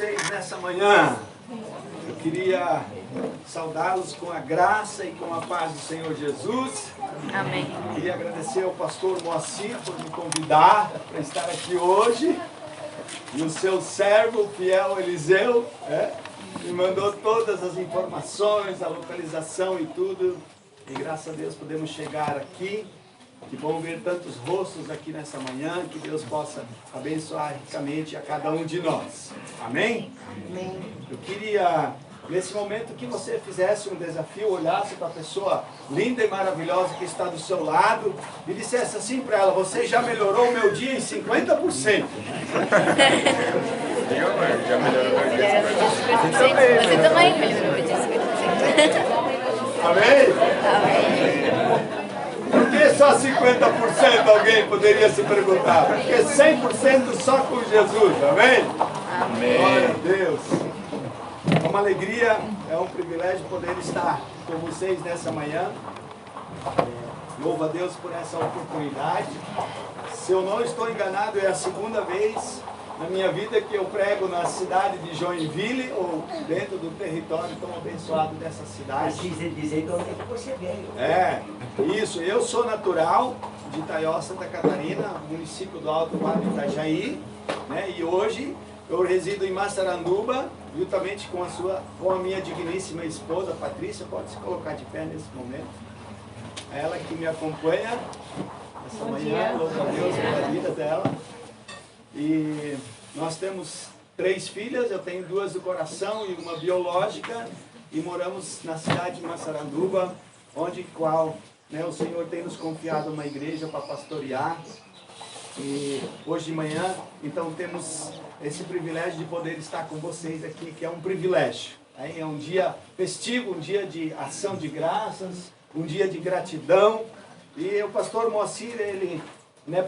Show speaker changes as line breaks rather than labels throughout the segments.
vocês nessa manhã. Eu queria saudá-los com a graça e com a paz do Senhor Jesus.
Amém.
Queria agradecer ao pastor Moacir por me convidar para estar aqui hoje. E o seu servo, o fiel Eliseu, me mandou todas as informações, a localização e tudo. E graças a Deus podemos chegar aqui. Que bom ver tantos rostos aqui nessa manhã, que Deus possa abençoar ricamente a cada um de nós. Amém?
Amém.
Eu queria, nesse momento, que você fizesse um desafio, olhasse para a pessoa linda e maravilhosa que está do seu lado e dissesse assim para ela: você já melhorou o meu dia em 50%.
Já melhorou o meu dia.
Você também melhorou o dia 50%.
Amém?
Amém.
Por que só 50%, alguém poderia se perguntar? Porque 100% só com Jesus, amém?
Amém.
Glória a Deus. É uma alegria, é um privilégio poder estar com vocês nessa manhã. Louvo a Deus por essa oportunidade. Se eu não estou enganado, é a segunda vez na minha vida que eu prego na cidade de Joinville, ou dentro do território tão abençoado dessa cidade.
Dizer de onde é que você veio.
Isso. Eu sou natural de Itaió, Santa Catarina, município do Alto Vale do Itajaí, né? E hoje eu resido em Massaranduba, juntamente com a minha digníssima esposa, Patrícia. Pode se colocar de pé nesse momento. Ela que me acompanha essa manhã, louvo a Deus pela vida dela. E nós temos 3 filhas, eu tenho 2 do coração e uma biológica, e moramos na cidade de Massaranduba, onde o Senhor tem nos confiado uma igreja para pastorear. E hoje de manhã, então, temos esse privilégio de poder estar com vocês aqui, que é um privilégio. É um dia festivo, um dia de ação de graças, um dia de gratidão. E o pastor Moacir, ele,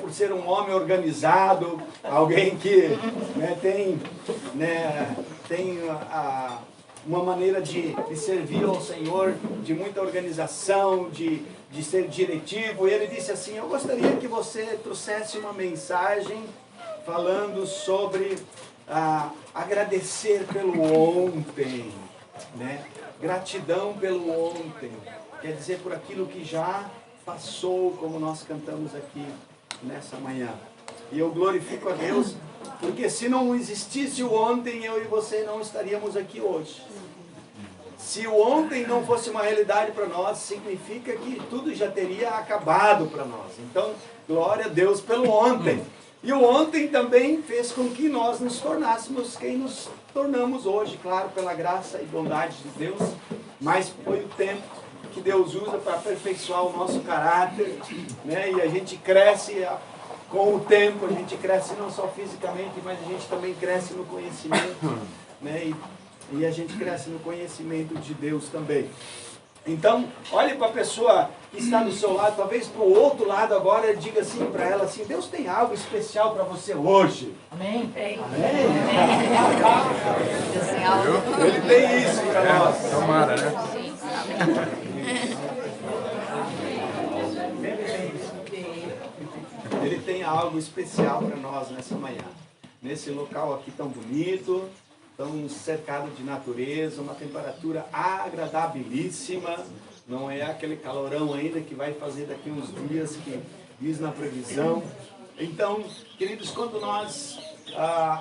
por ser um homem organizado, alguém que tem uma maneira de servir ao Senhor, de muita organização, de ser diretivo. Ele disse assim: eu gostaria que você trouxesse uma mensagem falando sobre agradecer pelo ontem, gratidão pelo ontem, quer dizer, por aquilo que já passou, como nós cantamos aqui nessa manhã. E eu glorifico a Deus, porque se não existisse o ontem, eu e você não estaríamos aqui hoje. Se o ontem não fosse uma realidade para nós, significa que tudo já teria acabado para nós. Então, glória a Deus pelo ontem. E o ontem também fez com que nós nos tornássemos quem nos tornamos hoje, claro, pela graça e bondade de Deus, mas foi o tempo que Deus usa para aperfeiçoar o nosso caráter, e a gente cresce com o tempo, a gente cresce não só fisicamente, mas a gente também cresce no conhecimento, e a gente cresce no conhecimento de Deus também. Então, olhe para a pessoa que está do seu lado, talvez para o outro lado agora, e diga assim para ela assim: Deus tem algo especial para você hoje.
Amém.
Amém?
Deus tem algo.
Ele tem isso para nós.
Tomara, né?
Ele tem algo especial para nós nessa manhã. Nesse local aqui tão bonito, tão cercado de natureza, uma temperatura agradabilíssima. Não é aquele calorão ainda que vai fazer daqui uns dias, que diz na previsão. Então, queridos, quando nós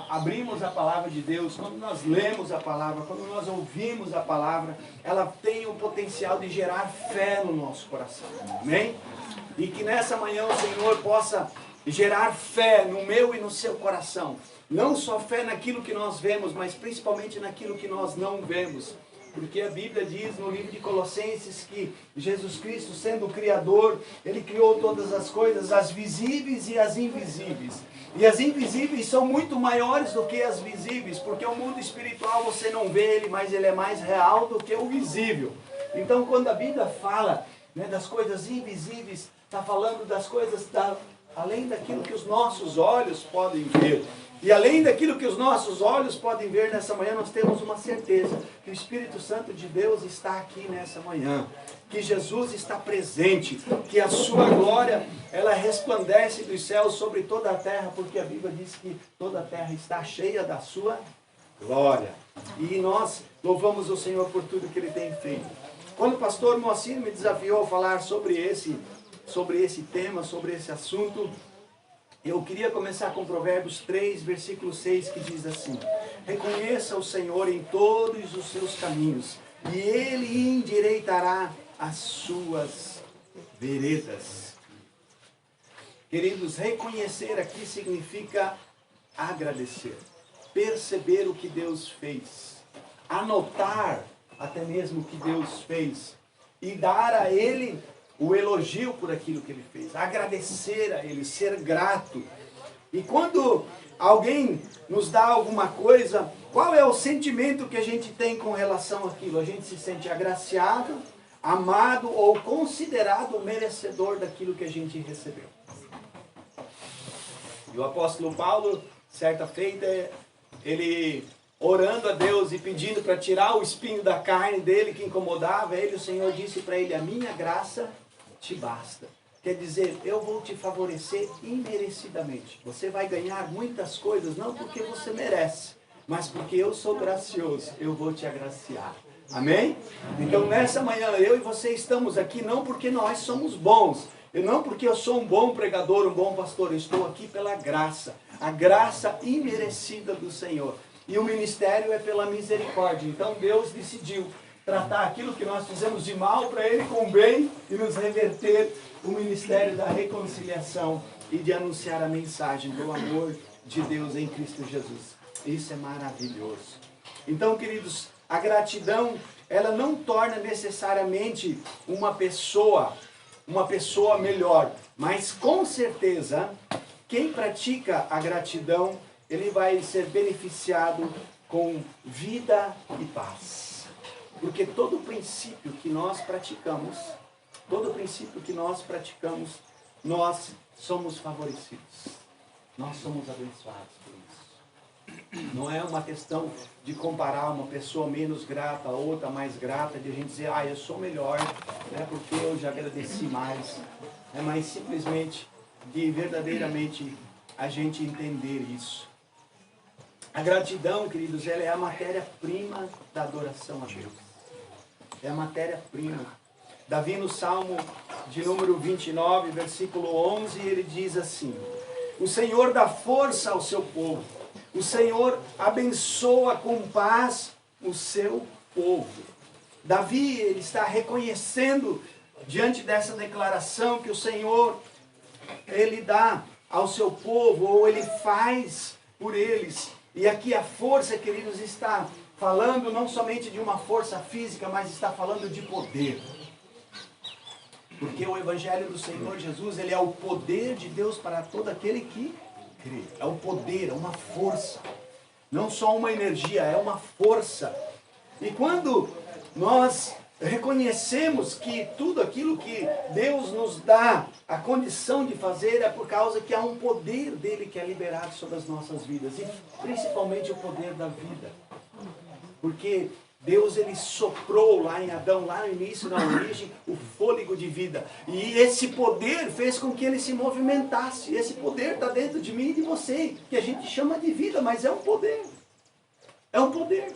abrimos a palavra de Deus, quando nós lemos a palavra, quando nós ouvimos a palavra, ela tem o potencial de gerar fé no nosso coração. Amém? E que nessa manhã o Senhor possa gerar fé no meu e no seu coração. Não só fé naquilo que nós vemos, mas principalmente naquilo que nós não vemos. Porque a Bíblia diz no livro de Colossenses que Jesus Cristo, sendo o Criador, Ele criou todas as coisas, as visíveis e as invisíveis. E as invisíveis são muito maiores do que as visíveis, porque o mundo espiritual você não vê ele, mas ele é mais real do que o visível. Então, quando a Bíblia fala das coisas invisíveis, está falando das coisas além daquilo que os nossos olhos podem ver. E além daquilo que os nossos olhos podem ver nessa manhã, nós temos uma certeza que o Espírito Santo de Deus está aqui nessa manhã, que Jesus está presente, que a sua glória, ela resplandece dos céus sobre toda a terra, porque a Bíblia diz que toda a terra está cheia da sua Glória. E nós louvamos o Senhor por tudo que Ele tem feito. Quando o pastor Moacir me desafiou a falar sobre esse tema, sobre esse assunto, eu queria começar com Provérbios 3, versículo 6, que diz assim: reconheça o Senhor em todos os seus caminhos, e Ele endireitará as suas veredas. Queridos, reconhecer aqui significa agradecer, perceber o que Deus fez, anotar até mesmo o que Deus fez e dar a Ele o elogio por aquilo que Ele fez, agradecer a Ele, ser grato. E quando alguém nos dá alguma coisa, qual é o sentimento que a gente tem com relação àquilo? A gente se sente agraciado, amado ou considerado merecedor daquilo que a gente recebeu. E o apóstolo Paulo, certa feita, ele orando a Deus e pedindo para tirar o espinho da carne dele que incomodava ele, o Senhor disse para ele: a minha graça te basta. Quer dizer, eu vou te favorecer imerecidamente. Você vai ganhar muitas coisas, não porque você merece, mas porque eu sou gracioso, eu vou te agraciar. Amém? Então nessa manhã eu e você estamos aqui não porque nós somos bons, e não porque eu sou um bom pregador, um bom pastor, eu estou aqui pela graça, a graça imerecida do Senhor. E o ministério é pela misericórdia. Então Deus decidiu tratar aquilo que nós fizemos de mal para Ele com bem e nos reverter o ministério da reconciliação e de anunciar a mensagem do amor de Deus em Cristo Jesus. Isso é maravilhoso. Então, queridos, a gratidão, ela não torna necessariamente uma pessoa melhor, mas com certeza, quem pratica a gratidão, ele vai ser beneficiado com vida e paz. Porque todo princípio que nós praticamos, nós somos favorecidos. Nós somos abençoados por isso. Não é uma questão de comparar uma pessoa menos grata a outra mais grata, de a gente dizer, eu sou melhor, porque eu já agradeci mais. É mais simplesmente de verdadeiramente a gente entender isso. A gratidão, queridos, ela é a matéria-prima da adoração a Deus. É a matéria-prima. Davi, no Salmo de número 29, versículo 11, ele diz assim: o Senhor dá força ao seu povo. O Senhor abençoa com paz o seu povo. Davi, ele está reconhecendo, diante dessa declaração, que o Senhor, ele dá ao seu povo, ou ele faz por eles. E aqui a força, queridos, está falando não somente de uma força física, mas está falando de poder. Porque o Evangelho do Senhor Jesus, ele é o poder de Deus para todo aquele que crê. É o poder, é uma força. Não só uma energia, é uma força. E quando nós reconhecemos que tudo aquilo que Deus nos dá a condição de fazer é por causa que há um poder dele que é liberado sobre as nossas vidas, e principalmente o poder da vida, porque Deus, ele soprou lá em Adão, lá no início, na origem, o fôlego de vida, e esse poder fez com que ele se movimentasse. Esse poder está dentro de mim e de você, que a gente chama de vida, mas é um poder, é um poder,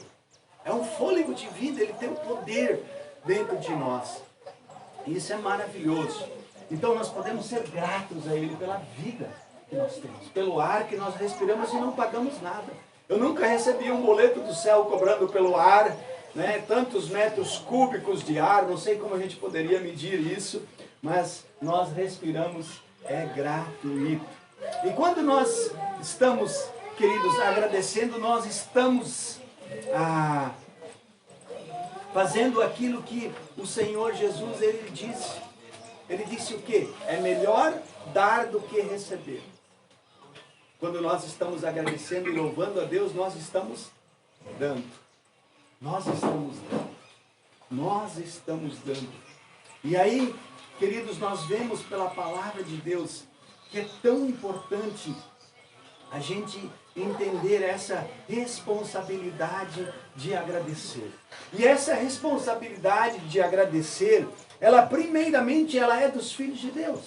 é um fôlego de vida. Ele tem um poder dentro de nós. Isso é maravilhoso. Então nós podemos ser gratos a Ele pela vida que nós temos, pelo ar que nós respiramos e não pagamos nada. Eu nunca recebi um boleto do céu cobrando pelo ar, tantos metros cúbicos de ar, não sei como a gente poderia medir isso, mas nós respiramos, é gratuito. E quando nós estamos, queridos, agradecendo, nós estamos fazendo aquilo que o Senhor Jesus, ele disse. Ele disse o quê? É melhor dar do que receber. Quando nós estamos agradecendo e louvando a Deus, nós estamos dando. Nós estamos dando. Nós estamos dando. E aí, queridos, nós vemos pela palavra de Deus que é tão importante a gente entender essa responsabilidade de agradecer. E essa responsabilidade de agradecer, ela primeiramente ela é dos filhos de Deus.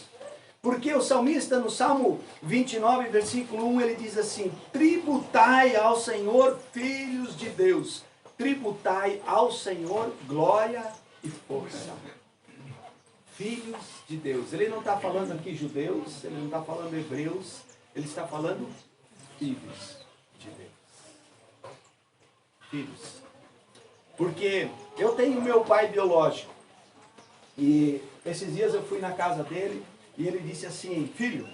Porque o salmista no Salmo 29, versículo 1, ele diz assim: tributai ao Senhor, filhos de Deus, tributai ao Senhor glória e força. Filhos de Deus. Ele não está falando aqui judeus, ele não está falando hebreus, ele está falando filhos de Deus. Filhos. Porque eu tenho meu pai biológico. E esses dias eu fui na casa dele e ele disse assim: filho,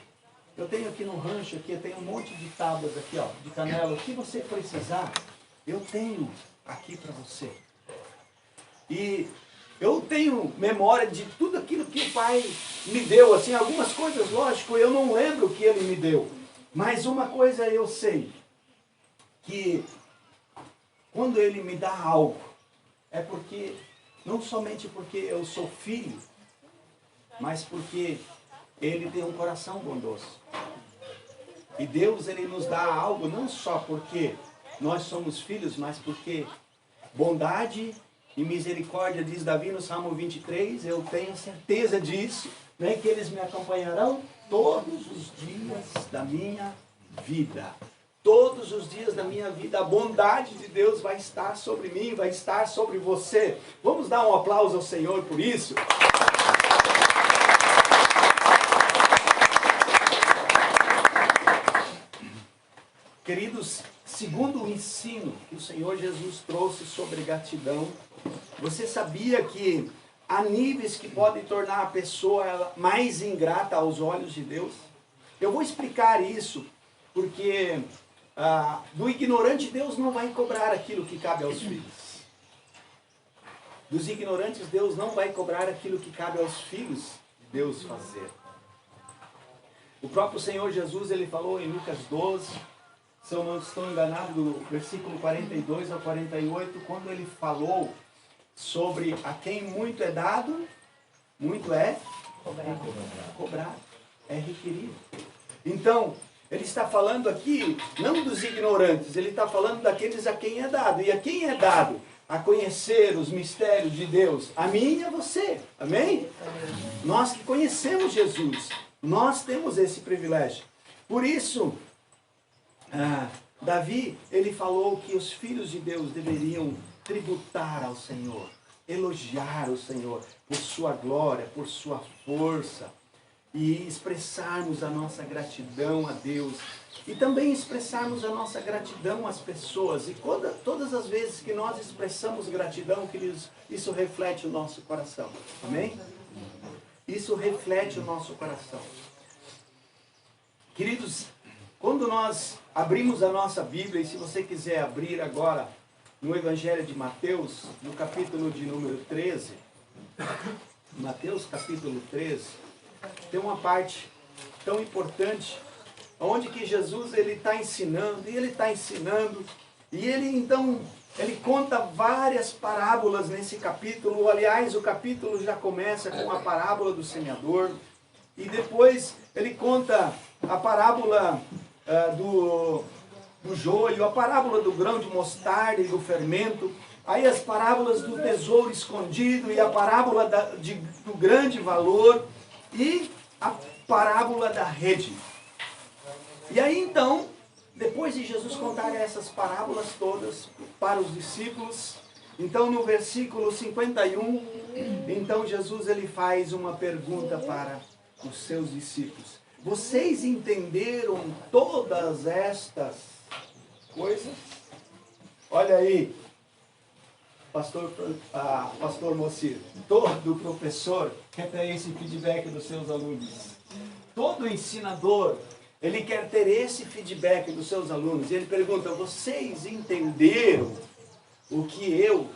eu tenho aqui no rancho, aqui, eu tenho um monte de tábuas aqui, ó, de canela. O que você precisar, eu tenho aqui para você. E eu tenho memória de tudo aquilo que o pai me deu. Assim, algumas coisas, lógico, eu não lembro o que ele me deu. Mas uma coisa eu sei, que quando ele me dá algo, é porque, não somente porque eu sou filho, mas porque ele tem um coração bondoso. E Deus, ele nos dá algo não só porque nós somos filhos, mas porque bondade e misericórdia, diz Davi no Salmo 23, eu tenho certeza disso, né, que eles me acompanharão todos os dias da minha vida. Todos os dias da minha vida, a bondade de Deus vai estar sobre mim, vai estar sobre você. Vamos dar um aplauso ao Senhor por isso? Queridos, segundo o ensino que o Senhor Jesus trouxe sobre gratidão, você sabia que há níveis que podem tornar a pessoa mais ingrata aos olhos de Deus? Eu vou explicar isso, porque do ignorante Deus não vai cobrar aquilo que cabe aos filhos. Dos ignorantes Deus não vai cobrar aquilo que cabe aos filhos de Deus fazer. O próprio Senhor Jesus, ele falou em Lucas 12, se eu não estou enganado, do versículo 42 ao 48, quando ele falou sobre a quem muito é dado, muito é cobrado, é requerido. Então, ele está falando aqui, não dos ignorantes, ele está falando daqueles a quem é dado. E a quem é dado? A conhecer os mistérios de Deus. A mim e a você. Amém? Nós que conhecemos Jesus, nós temos esse privilégio. Por isso, Davi, ele falou que os filhos de Deus deveriam tributar ao Senhor, elogiar o Senhor por sua glória, por sua força, e expressarmos a nossa gratidão a Deus, e também expressarmos a nossa gratidão às pessoas. E todas as vezes que nós expressamos gratidão, queridos, isso reflete o nosso coração. Amém? Isso reflete o nosso coração. Queridos, quando nós abrimos a nossa Bíblia, e se você quiser abrir agora no Evangelho de Mateus, no capítulo de número 13, Mateus capítulo 13, tem uma parte tão importante, onde que Jesus ele está ensinando, e ele então, ele conta várias parábolas nesse capítulo. Aliás, o capítulo já começa com a parábola do semeador, e depois ele conta a parábola do joio, a parábola do grão de mostarda e do fermento, aí as parábolas do tesouro escondido e a parábola do grande valor e a parábola da rede. E aí então, depois de Jesus contar essas parábolas todas para os discípulos, então no versículo 51, então Jesus ele faz uma pergunta para os seus discípulos. Vocês entenderam todas estas coisas? Olha aí, pastor Mocir, todo professor quer ter esse feedback dos seus alunos. Todo ensinador, ele quer ter esse feedback dos seus alunos. E ele pergunta, vocês entenderam o que eu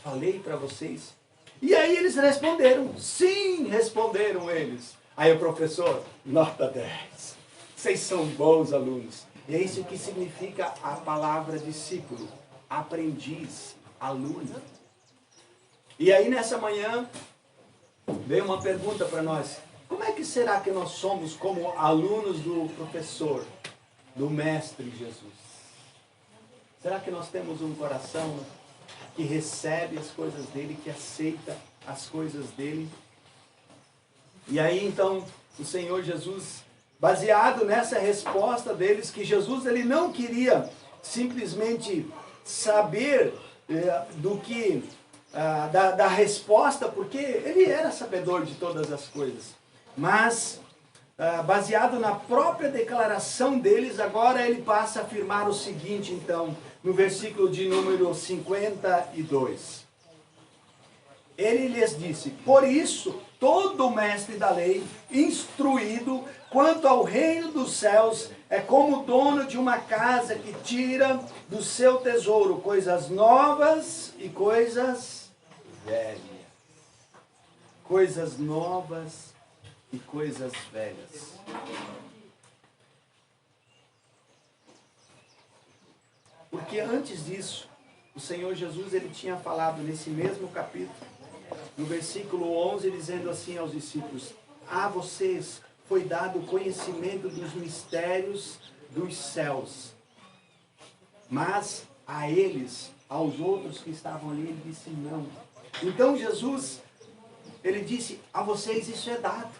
falei para vocês? E aí eles responderam, sim, responderam eles. Aí o professor, nota 10. Vocês são bons alunos. E é isso que significa a palavra discípulo, aprendiz, aluno. E aí nessa manhã, veio uma pergunta para nós. Como é que será que nós somos como alunos do professor, do mestre Jesus? Será que nós temos um coração que recebe as coisas dele, que aceita as coisas dele? E aí então o Senhor Jesus, baseado nessa resposta deles, que Jesus ele não queria simplesmente saber do que da resposta, porque ele era sabedor de todas as coisas, mas baseado na própria declaração deles, agora ele passa a afirmar o seguinte, então, no versículo de número 52. Ele lhes disse: por isso, todo mestre da lei, instruído quanto ao reino dos céus, é como o dono de uma casa que tira do seu tesouro coisas novas e coisas velhas. Coisas novas e coisas velhas. Porque antes disso, o Senhor Jesus ele tinha falado nesse mesmo capítulo, no versículo 11, dizendo assim aos discípulos: a vocês foi dado o conhecimento dos mistérios dos céus, mas a eles, aos outros que estavam ali, ele disse não. Então Jesus, ele disse: a vocês isso é dado.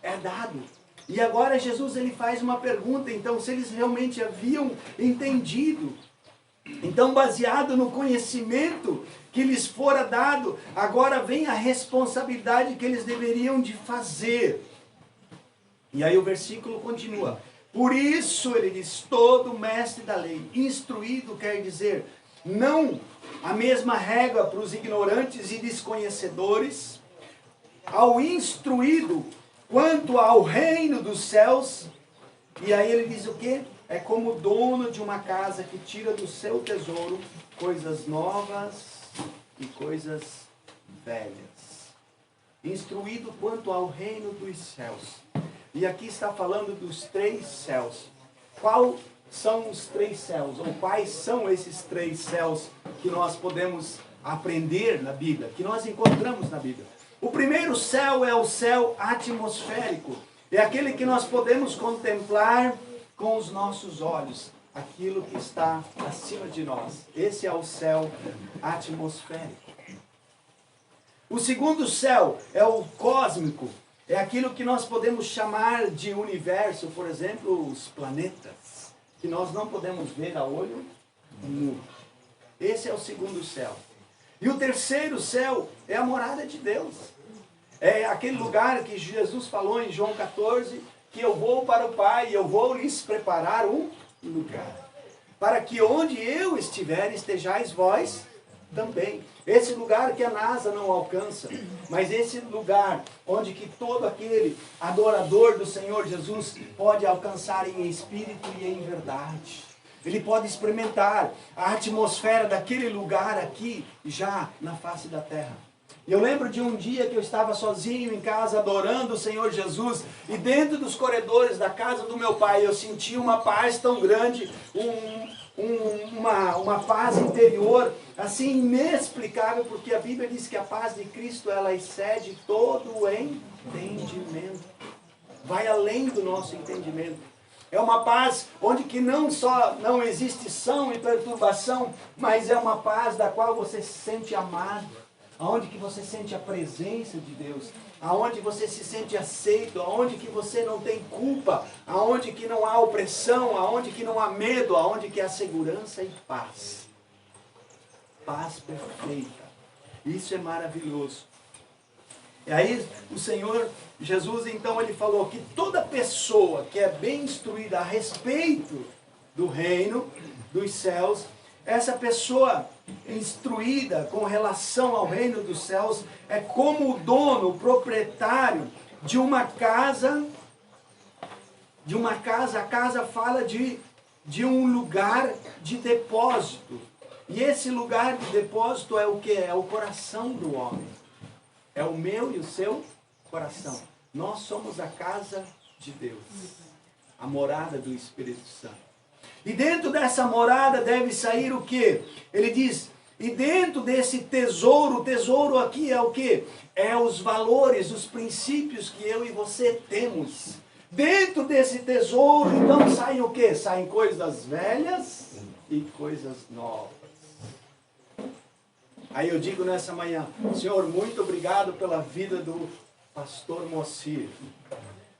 É dado. E agora Jesus ele faz uma pergunta, então, se eles realmente haviam entendido. Então, baseado no conhecimento que lhes fora dado, agora vem a responsabilidade que eles deveriam de fazer. E aí o versículo continua. Por isso, ele diz, todo mestre da lei, instruído quer dizer, não a mesma régua para os ignorantes e desconhecedores, ao instruído quanto ao reino dos céus. E aí ele diz o quê? É como o dono de uma casa que tira do seu tesouro coisas novas e coisas velhas. Instruído quanto ao reino dos céus. E aqui está falando dos 3 céus. Qual são os 3 céus? Ou quais são esses 3 céus que nós podemos aprender na Bíblia, que nós encontramos na Bíblia? O primeiro céu é o céu atmosférico. É aquele que nós podemos contemplar com os nossos olhos, aquilo que está acima de nós. Esse é o céu atmosférico. O segundo céu é o cósmico. É aquilo que nós podemos chamar de universo, por exemplo, os planetas, que nós não podemos ver a olho nu. Esse é o segundo céu. E o terceiro céu é a morada de Deus. É aquele lugar que Jesus falou em João 14, que eu vou para o Pai e eu vou lhes preparar um lugar, para que onde eu estiver, estejais vós também. Esse lugar que a NASA não alcança, mas esse lugar onde que todo aquele adorador do Senhor Jesus pode alcançar em espírito e em verdade. Ele pode experimentar a atmosfera daquele lugar aqui, já na face da terra. Eu lembro de um dia que eu estava sozinho em casa adorando o Senhor Jesus, e dentro dos corredores da casa do meu pai eu senti uma paz tão grande, uma paz interior assim inexplicável, porque a Bíblia diz que a paz de Cristo ela excede todo o entendimento, vai além do nosso entendimento. É uma paz onde que não só não existe são e perturbação, mas é uma paz da qual você se sente amado, aonde que você sente a presença de Deus, aonde você se sente aceito, aonde que você não tem culpa, aonde que não há opressão, aonde que não há medo, aonde que há segurança e paz. Paz perfeita. Isso é maravilhoso. E aí o Senhor Jesus, então, ele falou que toda pessoa que é bem instruída a respeito do reino dos céus, essa pessoa instruída com relação ao reino dos céus é como o dono, o proprietário de uma casa. A casa fala de um lugar de depósito. E esse lugar de depósito é o que? É o coração do homem. É o meu e o seu coração. Nós somos a casa de Deus, a morada do Espírito Santo. E dentro dessa morada deve sair o quê? Ele diz, e dentro desse tesouro, o tesouro aqui é o quê? É os valores, os princípios que eu e você temos. Dentro desse tesouro, então, saem o quê? Saem coisas velhas e coisas novas. Aí eu digo nessa manhã, Senhor, muito obrigado pela vida do pastor Moacir.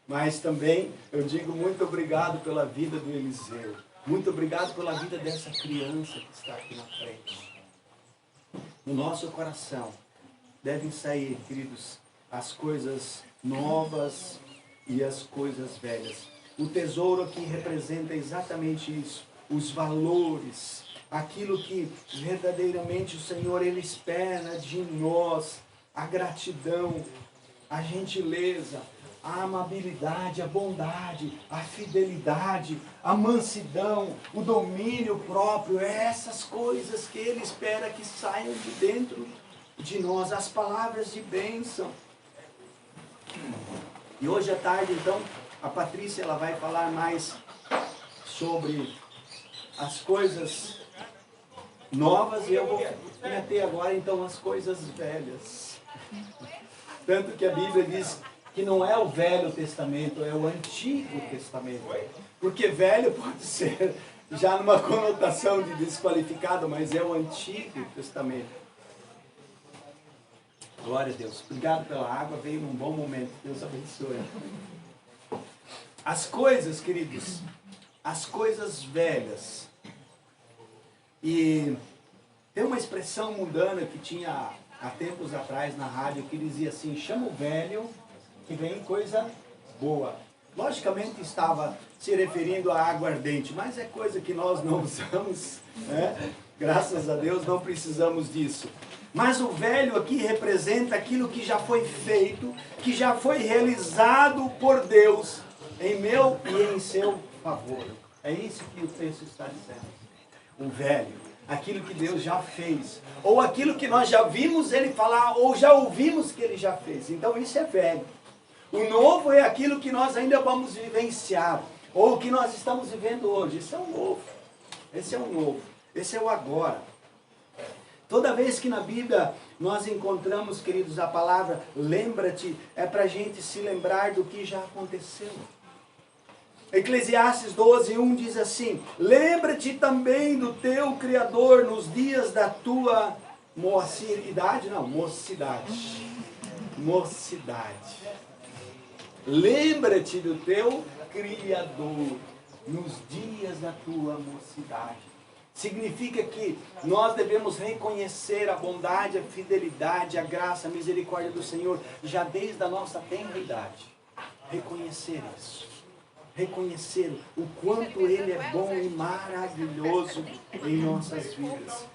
Mas também eu digo muito obrigado pela vida do Eliseu. Muito obrigado pela vida dessa criança que está aqui na frente. No nosso coração devem sair, queridos, as coisas novas e as coisas velhas. O tesouro aqui representa exatamente isso. Os valores, aquilo que verdadeiramente o Senhor Ele espera de nós. A gratidão, a gentileza, a amabilidade, a bondade, a fidelidade, a mansidão, o domínio próprio, essas coisas que Ele espera que saiam de dentro de nós, as palavras de bênção. E hoje à tarde, então, a Patrícia ela vai falar mais sobre as coisas novas e eu vou meter agora, então, as coisas velhas. Tanto que a Bíblia diz que não é o Velho Testamento, é o Antigo Testamento. Porque velho pode ser já numa conotação de desqualificado, mas é o Antigo Testamento. Glória a Deus. Obrigado pela água, veio num bom momento. Deus abençoe. As coisas, queridos, as coisas velhas. E tem uma expressão mundana que tinha há tempos atrás na rádio que dizia assim: chama o velho que vem coisa boa. Logicamente estava se referindo à aguardente, mas é coisa que nós não usamos, né? Graças a Deus não precisamos disso. Mas o velho aqui representa aquilo que já foi feito, que já foi realizado por Deus, em meu e em seu favor. É isso que o texto está dizendo. O velho, aquilo que Deus já fez, ou aquilo que nós já vimos Ele falar, ou já ouvimos que Ele já fez. Então isso é velho. O novo é aquilo que nós ainda vamos vivenciar, ou que nós estamos vivendo hoje. Esse é o novo. Esse é o novo. Esse é o agora. Toda vez que na Bíblia nós encontramos, queridos, a palavra lembra-te, é para a gente se lembrar do que já aconteceu. Eclesiastes 12:1 diz assim: lembra-te também do teu Criador nos dias da tua mocidade. Lembra-te do teu Criador nos dias da tua mocidade. Significa que nós devemos reconhecer a bondade, a fidelidade, a graça, a misericórdia do Senhor já desde a nossa tenra idade. Reconhecer isso. Reconhecer o quanto Ele é bom e maravilhoso em nossas vidas.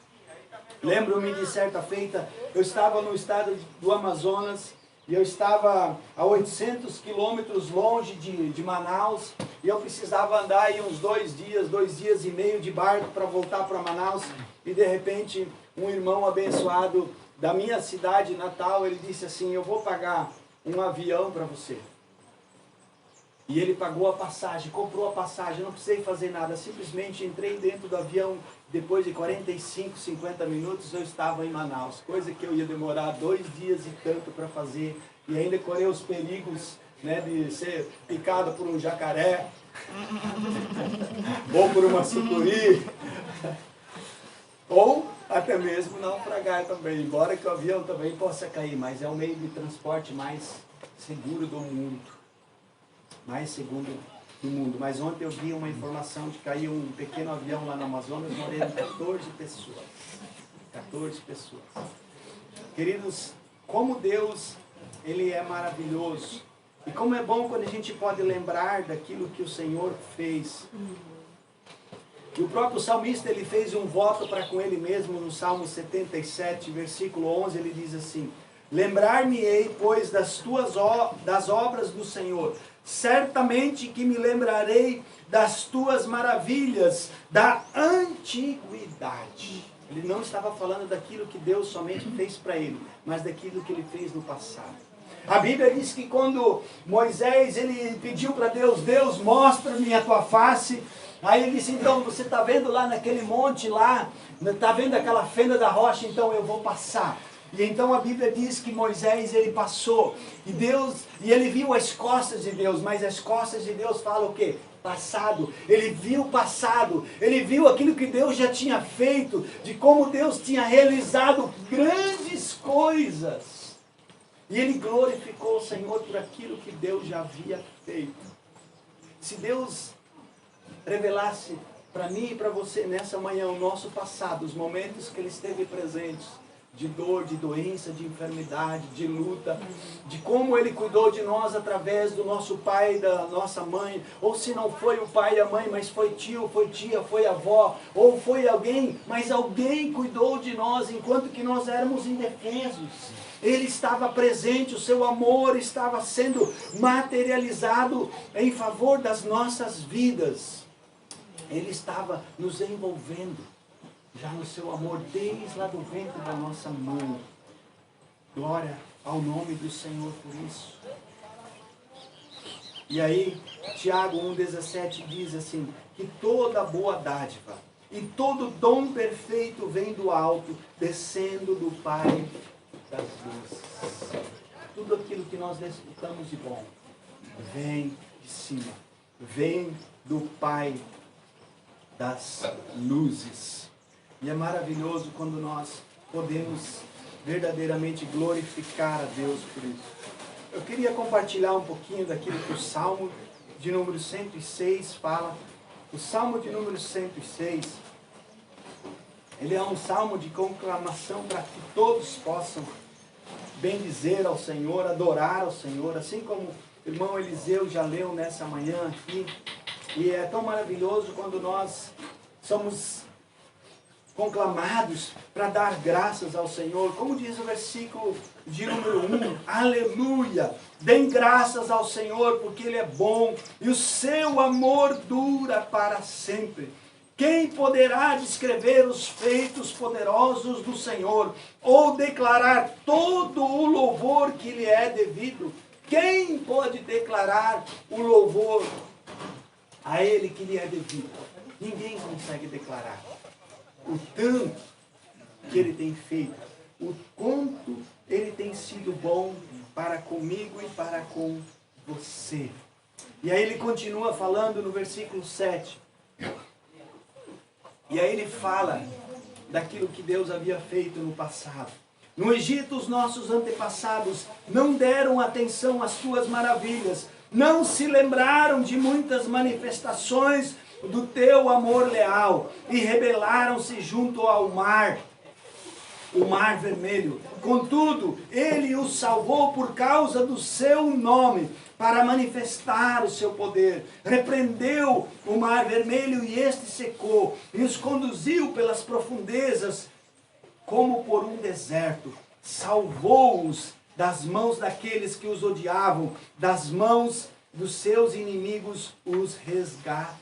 Lembro-me de certa feita, eu estava no estado do Amazonas e eu estava a 800 quilômetros longe de Manaus e eu precisava andar aí uns 2 dias e meio de barco para voltar para Manaus e de repente um irmão abençoado da minha cidade natal, ele disse assim: eu vou pagar um avião para você. E ele pagou a passagem, comprou a passagem, não precisei fazer nada, simplesmente entrei dentro do avião, depois de 45, 50 minutos eu estava em Manaus, coisa que eu ia demorar 2 dias e tanto para fazer, e ainda correr os perigos, né, de ser picado por um jacaré, ou por uma sucuri, ou até mesmo naufragar também, embora que o avião também possa cair, mas é o meio de transporte mais seguro do mundo. Mais seguro do mundo. Mas ontem eu vi uma informação de que caiu um pequeno avião lá no Amazonas, morreram 14 pessoas. 14 pessoas. Queridos, como Deus, Ele é maravilhoso. E como é bom quando a gente pode lembrar daquilo que o Senhor fez. E o próprio salmista, ele fez um voto para com ele mesmo no Salmo 77, versículo 11, ele diz assim: lembrar-me-ei, pois, das obras do Senhor. Certamente que me lembrarei das tuas maravilhas, da antiguidade. Ele não estava falando daquilo que Deus somente fez para ele, mas daquilo que ele fez no passado. A Bíblia diz que quando Moisés ele pediu para Deus: Deus, mostra-me a tua face. Aí ele disse: então, você está vendo lá naquele monte lá, está vendo aquela fenda da rocha, então eu vou passar. E então a Bíblia diz que Moisés ele passou e ele viu as costas de Deus, mas as costas de Deus falam o quê? Passado. Ele viu o passado, ele viu aquilo que Deus já tinha feito, de como Deus tinha realizado grandes coisas. E ele glorificou o Senhor por aquilo que Deus já havia feito. Se Deus revelasse para mim e para você nessa manhã o nosso passado, os momentos que Ele esteve presente, de dor, de doença, de enfermidade, de luta, de como Ele cuidou de nós através do nosso pai e da nossa mãe, ou se não foi o pai e a mãe, mas foi tio, foi tia, foi avó, ou foi alguém, mas alguém cuidou de nós enquanto que nós éramos indefesos. Ele estava presente, o seu amor estava sendo materializado em favor das nossas vidas. Ele estava nos envolvendo já no seu amor desde lá do ventre da nossa mãe. Glória ao nome do Senhor por isso. E aí, Tiago 1,17 diz assim, que toda boa dádiva e todo dom perfeito vem do alto, descendo do Pai das luzes. Tudo aquilo que nós desfrutamos de bom vem de cima, vem do Pai das luzes. E é maravilhoso quando nós podemos verdadeiramente glorificar a Deus por isso. Eu queria compartilhar um pouquinho daquilo que o Salmo de número 106 fala. O Salmo de número 106, ele é um salmo de conclamação para que todos possam bendizer ao Senhor, adorar ao Senhor, assim como o irmão Eliseu já leu nessa manhã aqui. E é tão maravilhoso quando nós somos conclamados para dar graças ao Senhor. Como diz o versículo de número 1, aleluia, deem graças ao Senhor porque Ele é bom e o seu amor dura para sempre. Quem poderá descrever os feitos poderosos do Senhor ou declarar todo o louvor que lhe é devido? Quem pode declarar o louvor a Ele que lhe é devido? Ninguém consegue declarar o tanto que Ele tem feito, o quanto Ele tem sido bom para comigo e para com você. E aí ele continua falando no versículo 7. E aí ele fala daquilo que Deus havia feito no passado. No Egito, os nossos antepassados não deram atenção às tuas maravilhas, não se lembraram de muitas manifestações do teu amor leal, e rebelaram-se junto ao mar, o mar vermelho. Contudo, Ele os salvou por causa do seu nome, para manifestar o seu poder. Repreendeu o mar vermelho e este secou, e os conduziu pelas profundezas, como por um deserto. Salvou-os das mãos daqueles que os odiavam, das mãos dos seus inimigos os resgatou.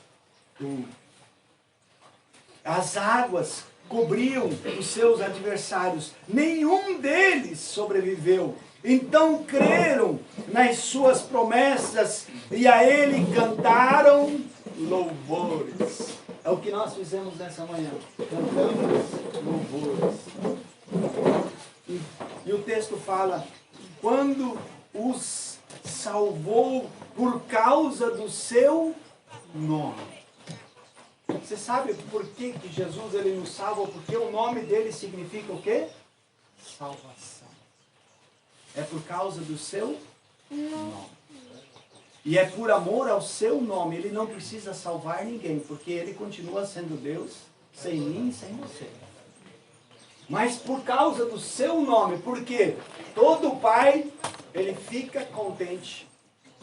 As águas cobriam os seus adversários, nenhum deles sobreviveu. Então creram nas suas promessas e a Ele cantaram louvores. É o que nós fizemos nessa manhã, cantamos louvores. E o texto fala, quando os salvou por causa do seu nome. Você sabe por que Jesus ele nos salva? Porque o nome dele significa o quê? Salvação. É por causa do seu nome. E é por amor ao seu nome. Ele não precisa salvar ninguém, porque ele continua sendo Deus, sem mim e sem você. Mas por causa do seu nome, porque todo pai, ele fica contente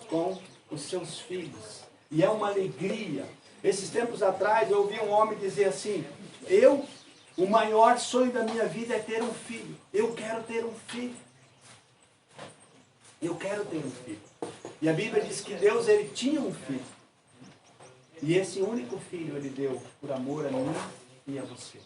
com os seus filhos. E é uma alegria. Esses tempos atrás eu ouvi um homem dizer assim, o maior sonho da minha vida é ter um filho. Eu quero ter um filho. Eu quero ter um filho. E a Bíblia diz que Deus, ele tinha um filho. E esse único filho ele deu por amor a mim e a você.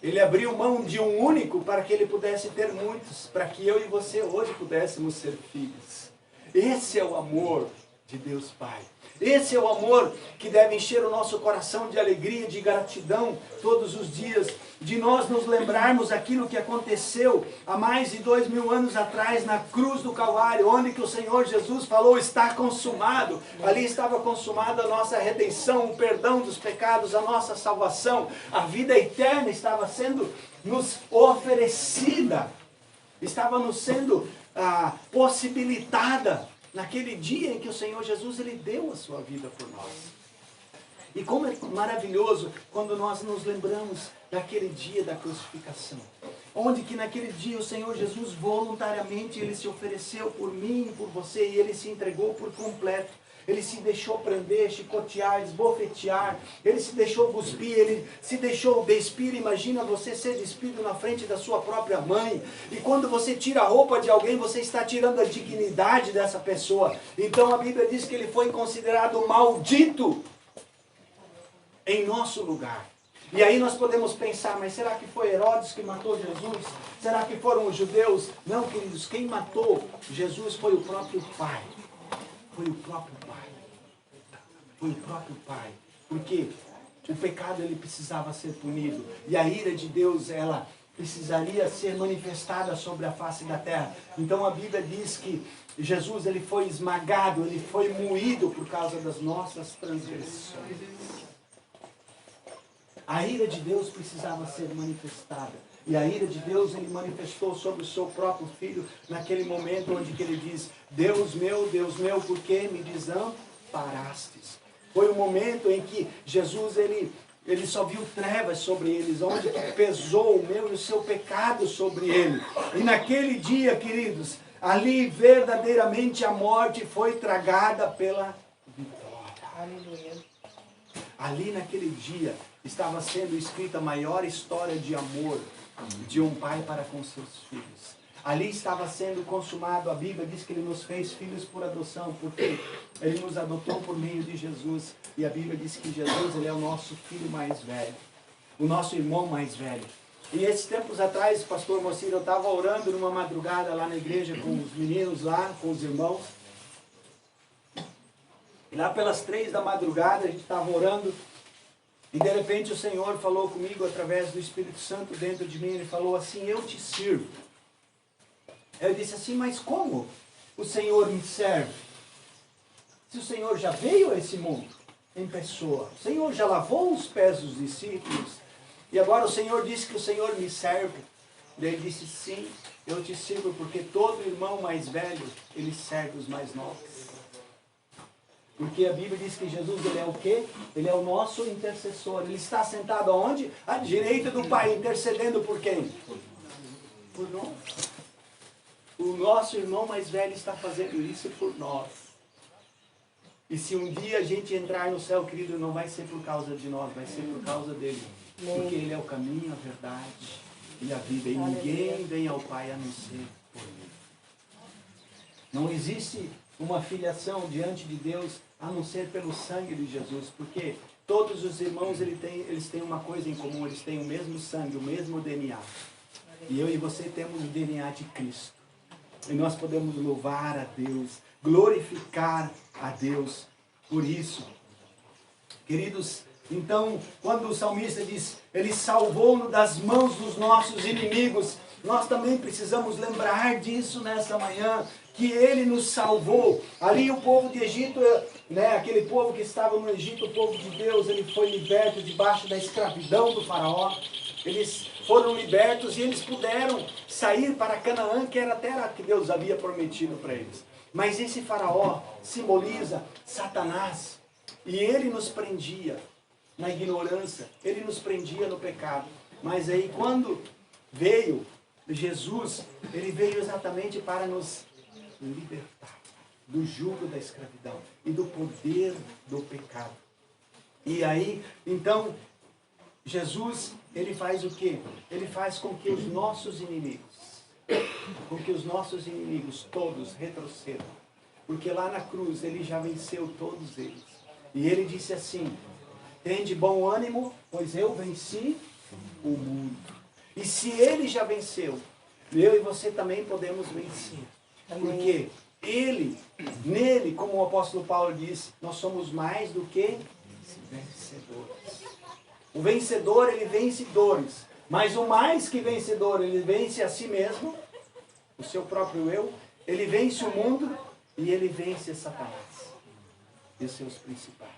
Ele abriu mão de um único para que ele pudesse ter muitos, para que eu e você hoje pudéssemos ser filhos. Esse é o amor de Deus Pai. Esse é o amor que deve encher o nosso coração de alegria, de gratidão todos os dias, de nós nos lembrarmos aquilo que aconteceu há mais de 2000 anos atrás na cruz do Calvário, onde que o Senhor Jesus falou, está consumado. Ali estava consumada a nossa redenção, o perdão dos pecados, a nossa salvação, a vida eterna estava sendo nos oferecida. estava nos sendo possibilitada naquele dia em que o Senhor Jesus ele deu a sua vida por nós. E como é maravilhoso quando nós nos lembramos daquele dia da crucificação. Onde que naquele dia o Senhor Jesus voluntariamente ele se ofereceu por mim e por você e ele se entregou por completo. Ele se deixou prender, chicotear, esbofetear, ele se deixou cuspir, ele se deixou despir. Imagina você ser despido na frente da sua própria mãe. E quando você tira a roupa de alguém, você está tirando a dignidade dessa pessoa. Então a Bíblia diz que ele foi considerado maldito em nosso lugar. E aí nós podemos pensar, mas será que foi Herodes que matou Jesus? Será que foram os judeus? Não, queridos, quem matou Jesus foi o próprio Pai. Foi o próprio Pai. Foi o próprio Pai. Porque o pecado ele precisava ser punido. E a ira de Deus, ela precisaria ser manifestada sobre a face da terra. Então a Bíblia diz que Jesus ele foi esmagado, ele foi moído por causa das nossas transgressões. A ira de Deus precisava ser manifestada. E a ira de Deus ele manifestou sobre o seu próprio Filho naquele momento onde que ele diz: Deus meu, por que me desamparastes? Foi o momento em que Jesus ele só viu trevas sobre eles, onde pesou o meu e o seu pecado sobre ele. E naquele dia, queridos, ali verdadeiramente a morte foi tragada pela vitória.
Aleluia.
Ali naquele dia estava sendo escrita a maior história de amor de um pai para com seus filhos. Ali estava sendo consumado, a Bíblia diz que ele nos fez filhos por adoção, porque ele nos adotou por meio de Jesus. E a Bíblia diz que Jesus ele é o nosso filho mais velho, o nosso irmão mais velho. E esses tempos atrás, pastor Mocir, eu estava orando numa madrugada lá na igreja com os meninos lá, com os irmãos. E lá pelas 3 da madrugada a gente estava orando. E de repente o Senhor falou comigo através do Espírito Santo dentro de mim. Ele falou assim: eu te sirvo. Eu disse assim: mas como o Senhor me serve? Se o Senhor já veio a esse mundo em pessoa, o Senhor já lavou os pés dos discípulos, e agora o Senhor disse que o Senhor me serve. E ele disse: sim, eu te sirvo, porque todo irmão mais velho, ele serve os mais novos. Porque a Bíblia diz que Jesus ele é o quê? Ele é o nosso intercessor. Ele está sentado aonde? À direita do Pai, intercedendo por quem? Por nós. O nosso irmão mais velho está fazendo isso por nós. E se um dia a gente entrar no céu, querido, não vai ser por causa de nós, vai ser por causa dele. Porque ele é o caminho, a verdade e a vida. E ninguém vem ao Pai a não ser por ele. Não existe uma filiação diante de Deus a não ser pelo sangue de Jesus, porque todos os irmãos eles têm uma coisa em comum, eles têm o mesmo sangue, o mesmo DNA. E eu e você temos o DNA de Cristo. E nós podemos louvar a Deus, glorificar a Deus por isso. Queridos, então, quando o salmista diz, ele salvou-nos das mãos dos nossos inimigos, nós também precisamos lembrar disso nessa manhã, que ele nos salvou. Ali o povo de Egito, né, aquele povo que estava no Egito, o povo de Deus, ele foi liberto debaixo da escravidão do faraó. Eles foram libertos e eles puderam sair para Canaã, que era a terra que Deus havia prometido para eles. Mas esse faraó simboliza Satanás. E ele nos prendia na ignorância, ele nos prendia no pecado. Mas aí quando veio Jesus, ele veio exatamente para nos libertar do jugo da escravidão e do poder do pecado. E aí, então, Jesus, ele faz o quê? Ele faz com que os nossos inimigos todos retrocedam. Porque lá na cruz ele já venceu todos eles. E ele disse assim: tende bom ânimo, pois eu venci o mundo. E se ele já venceu, eu e você também podemos vencer. Porque nele, como o apóstolo Paulo diz, nós somos mais do que vencedores. O vencedor, ele vence dores. Mas o mais que vencedor, ele vence a si mesmo, o seu próprio eu, ele vence o mundo e ele vence Satanás e os seus principados.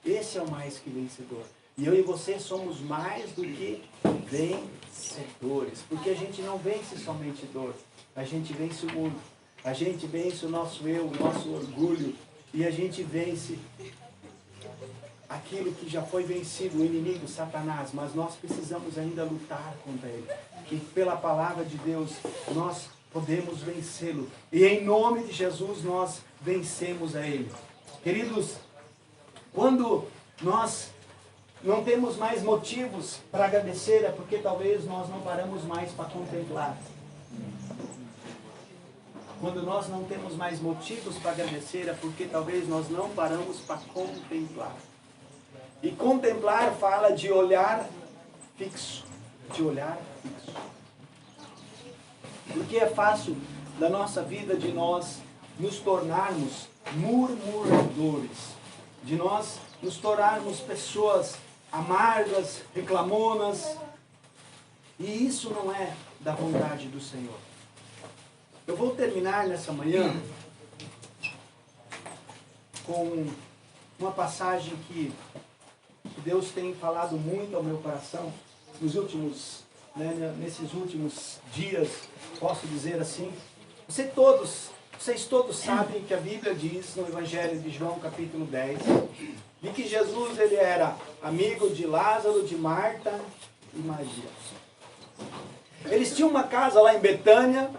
Esse é o mais que vencedor. E eu e você somos mais do que vencedores. Porque a gente não vence somente dor, a gente vence o mundo, a gente vence o nosso eu, o nosso orgulho, e a gente vence aquilo que já foi vencido, o inimigo, Satanás, mas nós precisamos ainda lutar contra ele. E pela palavra de Deus, nós podemos vencê-lo. E em nome de Jesus, nós vencemos a ele. Queridos, quando nós não temos mais motivos para agradecer, é porque talvez nós não paramos mais para contemplar. Quando nós não temos mais motivos para agradecer, é porque talvez nós não paramos para contemplar. E contemplar fala de olhar fixo. De olhar fixo. Porque é fácil da nossa vida de nós nos tornarmos murmuradores. De nós nos tornarmos pessoas amargas, reclamonas. E isso não é da vontade do Senhor. Eu vou terminar nessa manhã com uma passagem que Deus tem falado muito ao meu coração nesses últimos dias, posso dizer assim. Vocês todos sabem que a Bíblia diz no Evangelho de João, capítulo 10, de que Jesus ele era amigo de Lázaro, de Marta e Maria. Eles tinham uma casa lá em Betânia,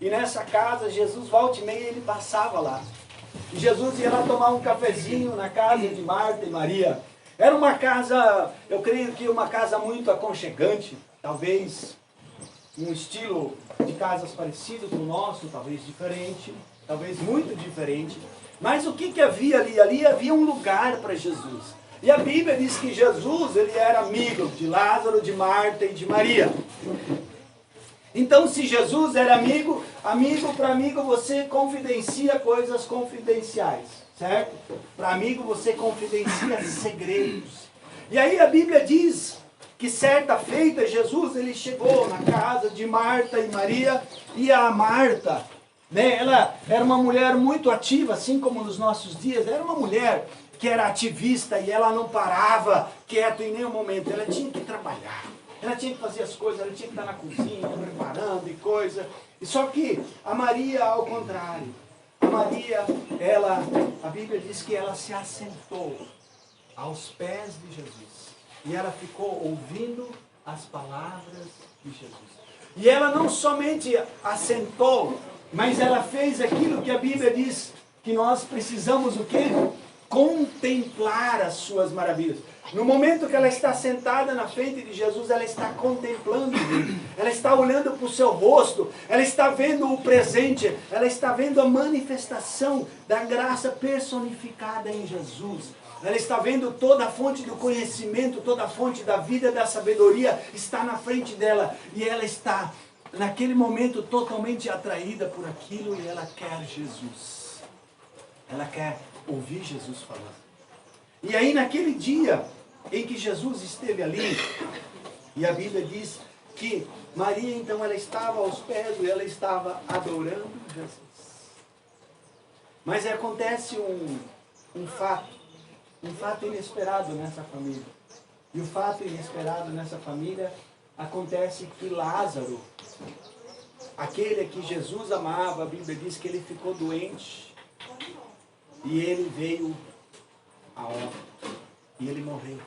e nessa casa Jesus, volta e meia, ele passava lá. E Jesus ia lá tomar um cafezinho na casa de Marta e Maria. Era uma casa, eu creio que uma casa muito aconchegante, talvez um estilo de casas parecido com o nosso, talvez diferente, talvez muito diferente. Mas o que havia ali? Ali havia um lugar para Jesus. E a Bíblia diz que Jesus ele era amigo de Lázaro, de Marta e de Maria. Então, se Jesus era amigo para amigo você confidencia coisas confidenciais, certo? Para amigo você confidencia segredos. E aí a Bíblia diz que certa feita Jesus ele chegou na casa de Marta e Maria, e a Marta, ela era uma mulher muito ativa, assim como nos nossos dias, era uma mulher que era ativista e ela não parava quieto em nenhum momento, ela tinha que trabalhar. Ela tinha que fazer as coisas, ela tinha que estar na cozinha, preparando e coisa. E só que a Maria, ao contrário. A Maria, a Bíblia diz que ela se assentou aos pés de Jesus. E ela ficou ouvindo as palavras de Jesus. E ela não somente assentou, mas ela fez aquilo que a Bíblia diz que nós precisamos o quê? Contemplar as suas maravilhas. No momento que ela está sentada na frente de Jesus, ela está contemplando ele. Ela está olhando para o seu rosto, ela está vendo o presente, ela está vendo a manifestação da graça personificada em Jesus. Ela está vendo toda a fonte do conhecimento, toda a fonte da vida, da sabedoria, está na frente dela. E ela está, naquele momento, totalmente atraída por aquilo e ela quer Jesus. Ela quer ouvir Jesus falando. E aí naquele dia em que Jesus esteve ali, e a Bíblia diz que Maria então ela estava aos pés e ela estava adorando Jesus. Mas acontece um fato inesperado nessa família. E o fato inesperado nessa família acontece que Lázaro, aquele que Jesus amava, a Bíblia diz que ele ficou doente. E ele veio a óbito. E ele morreu.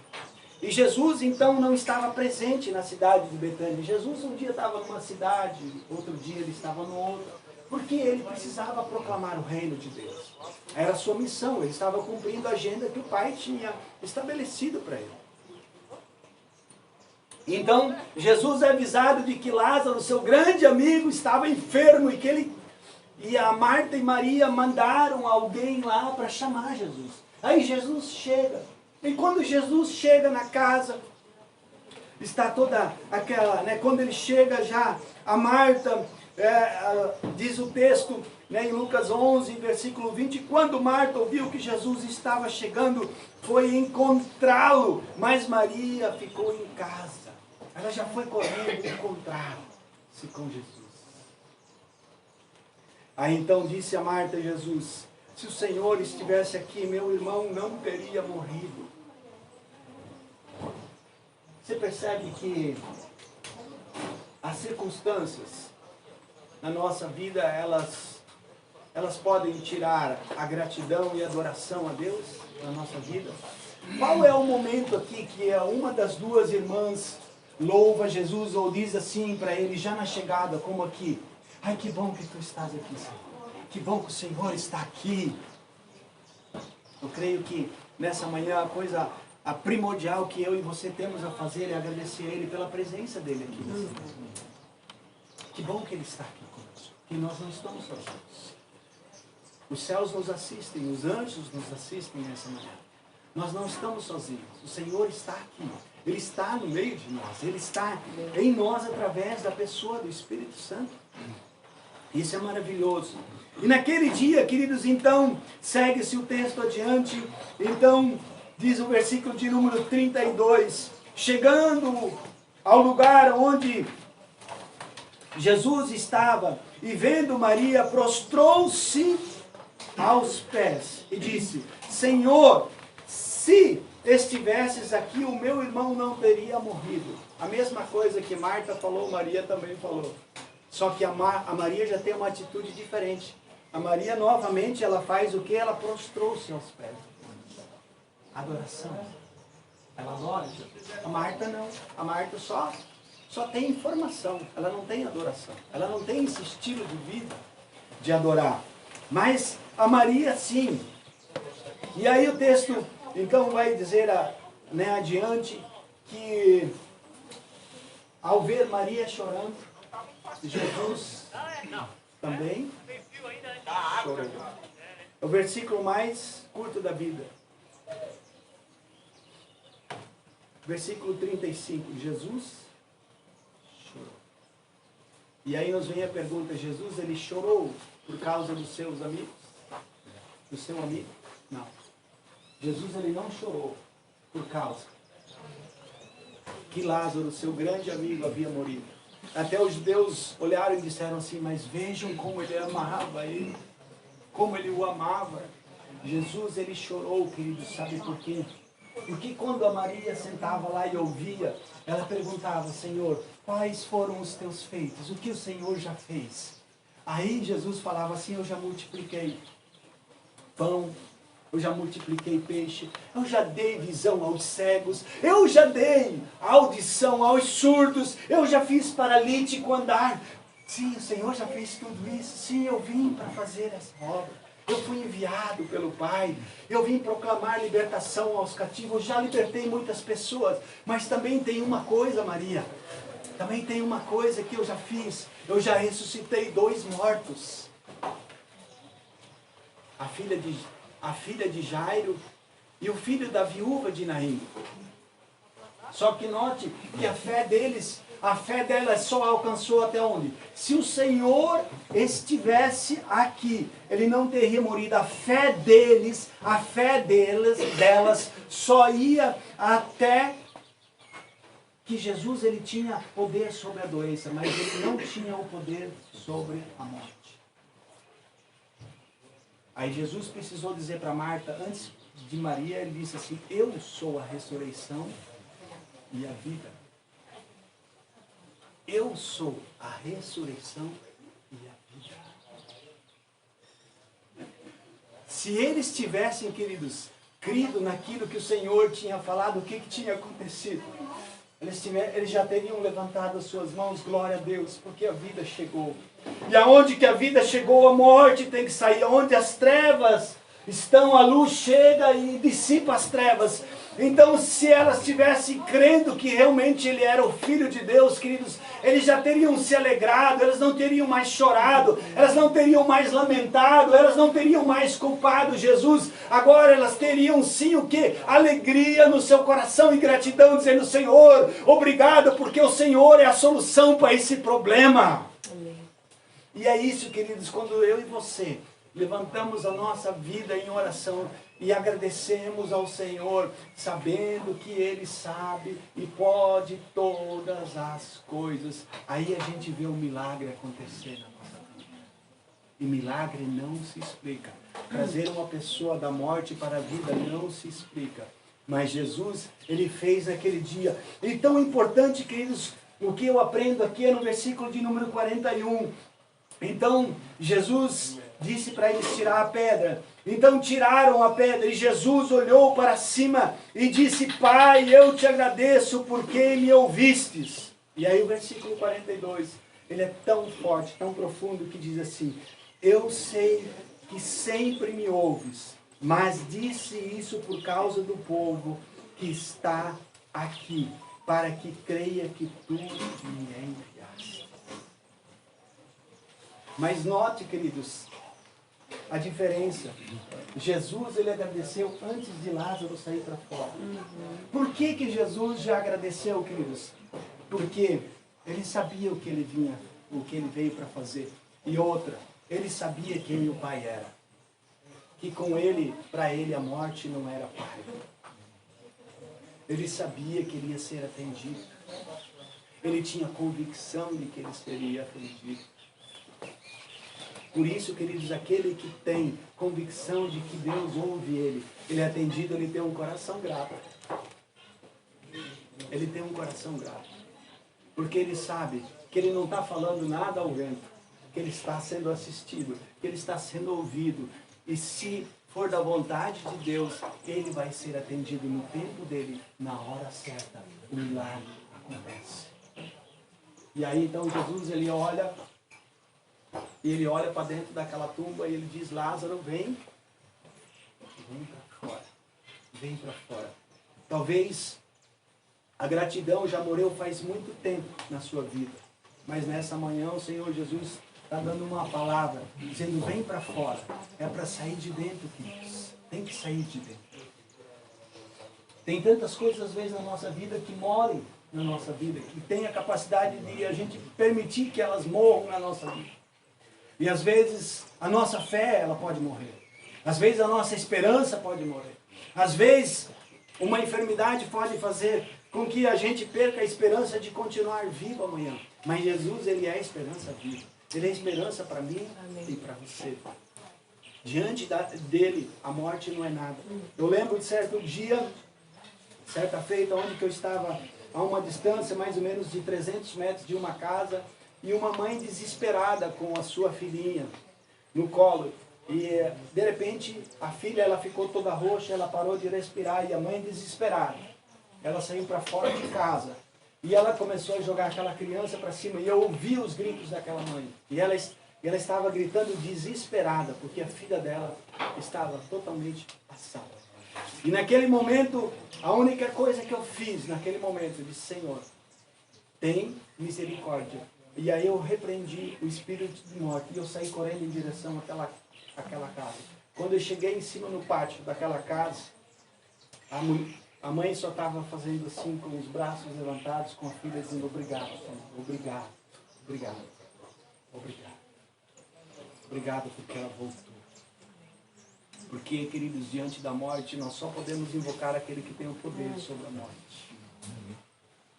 E Jesus então não estava presente na cidade de Betânia. Jesus um dia estava numa cidade, outro dia ele estava no outro. Porque ele precisava proclamar o reino de Deus. Era a sua missão, ele estava cumprindo a agenda que o Pai tinha estabelecido para ele. Então, Jesus é avisado de que Lázaro, seu grande amigo, estava enfermo e a Marta e Maria mandaram alguém lá para chamar Jesus. Aí Jesus chega. E quando Jesus chega na casa, está toda aquela, quando ele chega já, a Marta, diz o texto, em Lucas 11, versículo 20, quando Marta ouviu que Jesus estava chegando, foi encontrá-lo, mas Maria ficou em casa. Ela já foi correndo encontrar-se com Jesus. Aí então disse a Marta a Jesus, se o Senhor estivesse aqui, meu irmão não teria morrido. Você percebe que as circunstâncias na nossa vida, elas podem tirar a gratidão e a adoração a Deus na nossa vida? Qual é o momento aqui que uma das duas irmãs louva Jesus ou diz assim para ele, já na chegada, como aqui: ai, que bom que tu estás aqui, Senhor. Que bom que o Senhor está aqui. Eu creio que nessa manhã a primordial que eu e você temos a fazer é agradecer a Ele pela presença dEle aqui. Que bom que Ele está aqui conosco. Que nós não estamos sozinhos. Os céus nos assistem, os anjos nos assistem nessa manhã. Nós não estamos sozinhos. O Senhor está aqui. Ele está no meio de nós. Ele está em nós através da pessoa do Espírito Santo. Isso é maravilhoso. E naquele dia, queridos, então, segue-se o texto adiante. Então, diz o versículo de número 32. Chegando ao lugar onde Jesus estava e vendo Maria, prostrou-se aos pés e disse: Senhor, se estivesses aqui, o meu irmão não teria morrido. A mesma coisa que Marta falou, Maria também falou. Só que a Maria já tem uma atitude diferente. A Maria, novamente, ela faz o que? Ela prostrou-se aos pés. Adoração. Ela adora. A Marta não. A Marta só tem informação. Ela não tem adoração. Ela não tem esse estilo de vida de adorar. Mas a Maria, sim. E aí o texto, então, vai dizer adiante que ao ver Maria chorando, Jesus também chorou. É o versículo mais curto da Bíblia. Versículo 35. Jesus chorou. E aí nos vem a pergunta: Jesus, ele chorou por causa dos seus amigos? Do seu amigo? Não. Jesus, ele não chorou por causa que Lázaro, seu grande amigo, havia morrido. Até os judeus olharam e disseram assim: mas vejam como ele amava ele, como ele o amava. Jesus, ele chorou, queridos, sabe por quê? Porque quando a Maria sentava lá e ouvia, ela perguntava: Senhor, quais foram os teus feitos? O que o Senhor já fez? Aí Jesus falava assim: eu já multipliquei pão, eu já multipliquei peixe, eu já dei visão aos cegos, eu já dei audição aos surdos, eu já fiz paralítico andar. Sim, o Senhor já fez tudo isso. Sim, eu vim para fazer essa obra. Eu fui enviado pelo Pai. Eu vim proclamar libertação aos cativos. Eu já libertei muitas pessoas. Mas também tem uma coisa, Maria. Também tem uma coisa que eu já fiz. Eu já ressuscitei 2 mortos. A filha de Jairo e o filho da viúva de Naim. Só que note que a fé delas só alcançou até onde? Se o Senhor estivesse aqui, ele não teria morrido. A fé delas só ia até que Jesus, ele tinha poder sobre a doença, mas ele não tinha o poder sobre a morte. Aí Jesus precisou dizer para Marta, antes de Maria, ele disse assim: eu sou a ressurreição e a vida. Eu sou a ressurreição e a vida. Se eles tivessem, queridos, crido naquilo que o Senhor tinha falado, o que tinha acontecido? Eles já teriam levantado as suas mãos, glória a Deus, porque a vida chegou. E aonde que a vida chegou, a morte tem que sair. Onde as trevas estão, a luz chega e dissipa as trevas. Então, se elas estivessem crendo que realmente ele era o Filho de Deus, queridos, eles já teriam se alegrado, elas não teriam mais chorado, elas não teriam mais lamentado, elas não teriam mais culpado Jesus. Agora elas teriam sim o quê? Alegria no seu coração e gratidão, dizendo: Senhor, obrigado, porque o Senhor é a solução para esse problema. Amém. E é isso, queridos, quando eu e você levantamos a nossa vida em oração e agradecemos ao Senhor, sabendo que Ele sabe e pode todas as coisas. Aí a gente vê o milagre acontecer na nossa vida. E milagre não se explica. Trazer uma pessoa da morte para a vida não se explica. Mas Jesus, ele fez naquele dia. E tão importante, queridos, O que eu aprendo aqui é no versículo de número 41. Então, Jesus disse para eles tirar a pedra. Então tiraram a pedra e Jesus olhou para cima e disse: Pai, eu te agradeço porque me ouvistes. E aí o versículo 42, ele é tão forte, tão profundo, que diz assim: eu sei que sempre me ouves, mas disse isso por causa do povo que está aqui, para que creia que tu me enviaste. Mas note, queridos, a diferença. Jesus, ele agradeceu antes de Lázaro sair para fora. Por que que Jesus já agradeceu, queridos? Porque ele sabia o que ele vinha, o que ele veio para fazer. E outra, ele sabia quem o Pai era. Que com ele, para ele, a morte não era pai. Ele sabia que ele ia ser atendido. Ele tinha convicção de que ele seria atendido. Por isso, queridos, aquele que tem convicção de que Deus ouve ele é atendido, ele tem um coração grato. Ele tem um coração grato. Porque ele sabe que ele não está falando nada ao vento, que ele está sendo assistido, que ele está sendo ouvido. E se for da vontade de Deus, ele vai ser atendido no tempo dele, na hora certa. O milagre acontece. E aí então Jesus, ele olha para dentro daquela tumba e ele diz: Lázaro, vem para fora. Vem para fora. Talvez a gratidão já morreu faz muito tempo na sua vida. Mas nessa manhã o Senhor Jesus está dando uma palavra, dizendo: vem para fora. É para sair de dentro, queridos. Tem que sair de dentro. Tem tantas coisas, às vezes, na nossa vida que morrem na nossa vida, que tem a capacidade de a gente permitir que elas morram na nossa vida. E às vezes a nossa fé, ela pode morrer. Às vezes a nossa esperança pode morrer. Às vezes uma enfermidade pode fazer com que a gente perca a esperança de continuar vivo amanhã. Mas Jesus, ele é a esperança viva. Ele é a esperança para mim e para você. Diante dele, a morte não é nada. Eu lembro de certo dia, certa feita, onde que eu estava a uma distância mais ou menos de 300 metros de uma casa, e uma mãe desesperada com a sua filhinha no colo. E de repente a filha, ela ficou toda roxa, ela parou de respirar, e a mãe desesperada, ela saiu para fora de casa e ela começou a jogar aquela criança para cima, e eu ouvi os gritos daquela mãe, e ela estava gritando desesperada porque a filha dela estava totalmente passada. E naquele momento, a única coisa que eu fiz naquele momento, eu disse: Senhor, tem misericórdia. E aí eu repreendi o espírito de morte e eu saí correndo em direção àquela casa. Quando eu cheguei em cima no pátio daquela casa, a mãe só estava fazendo assim, com os braços levantados, com a filha, dizendo: obrigado, Senhor, obrigado, obrigado, obrigado. Obrigado porque ela voltou. Porque, queridos, diante da morte, nós só podemos invocar aquele que tem o poder sobre a morte.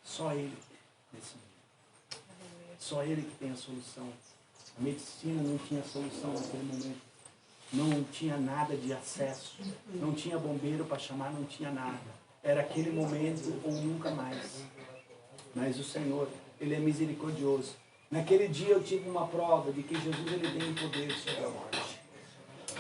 Só ele, nesse momento. Só ele que tem a solução. A medicina não tinha solução naquele momento. Não tinha nada de acesso. Não tinha bombeiro para chamar, não tinha nada. Era aquele momento ou nunca mais. Mas o Senhor, ele é misericordioso. Naquele dia eu tive uma prova de que Jesus, ele tem o poder sobre a morte.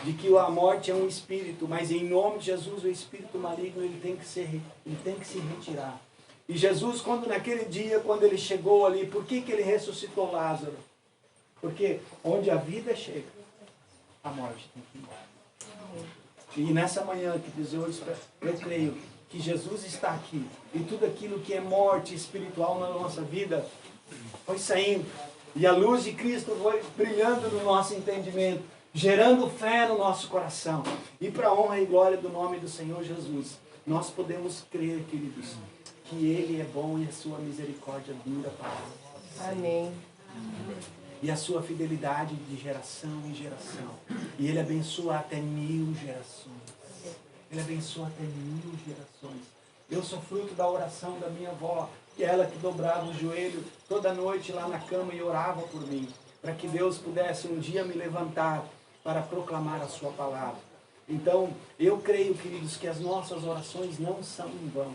De que a morte é um espírito, mas em nome de Jesus o espírito maligno ele tem que se retirar. E Jesus, naquele dia, quando ele chegou ali, por que ele ressuscitou Lázaro? Porque onde a vida chega, a morte tem que ir embora. E nessa manhã, que diz hoje, eu creio que Jesus está aqui, e tudo aquilo que é morte espiritual na nossa vida foi saindo, e a luz de Cristo foi brilhando no nosso entendimento, gerando fé no nosso coração. E para a honra e glória do nome do Senhor Jesus, nós podemos crer, queridos, que Ele é bom e a sua misericórdia dura para sempre.
Amém.
E a sua fidelidade de geração em geração. E Ele abençoa até 1000 gerações. Ele abençoa até 1000 gerações. Eu sou fruto da oração da minha avó, que é ela que dobrava o joelho toda noite lá na cama e orava por mim, para que Deus pudesse um dia me levantar para proclamar a sua palavra. Então, eu creio, queridos, que as nossas orações não são em vão.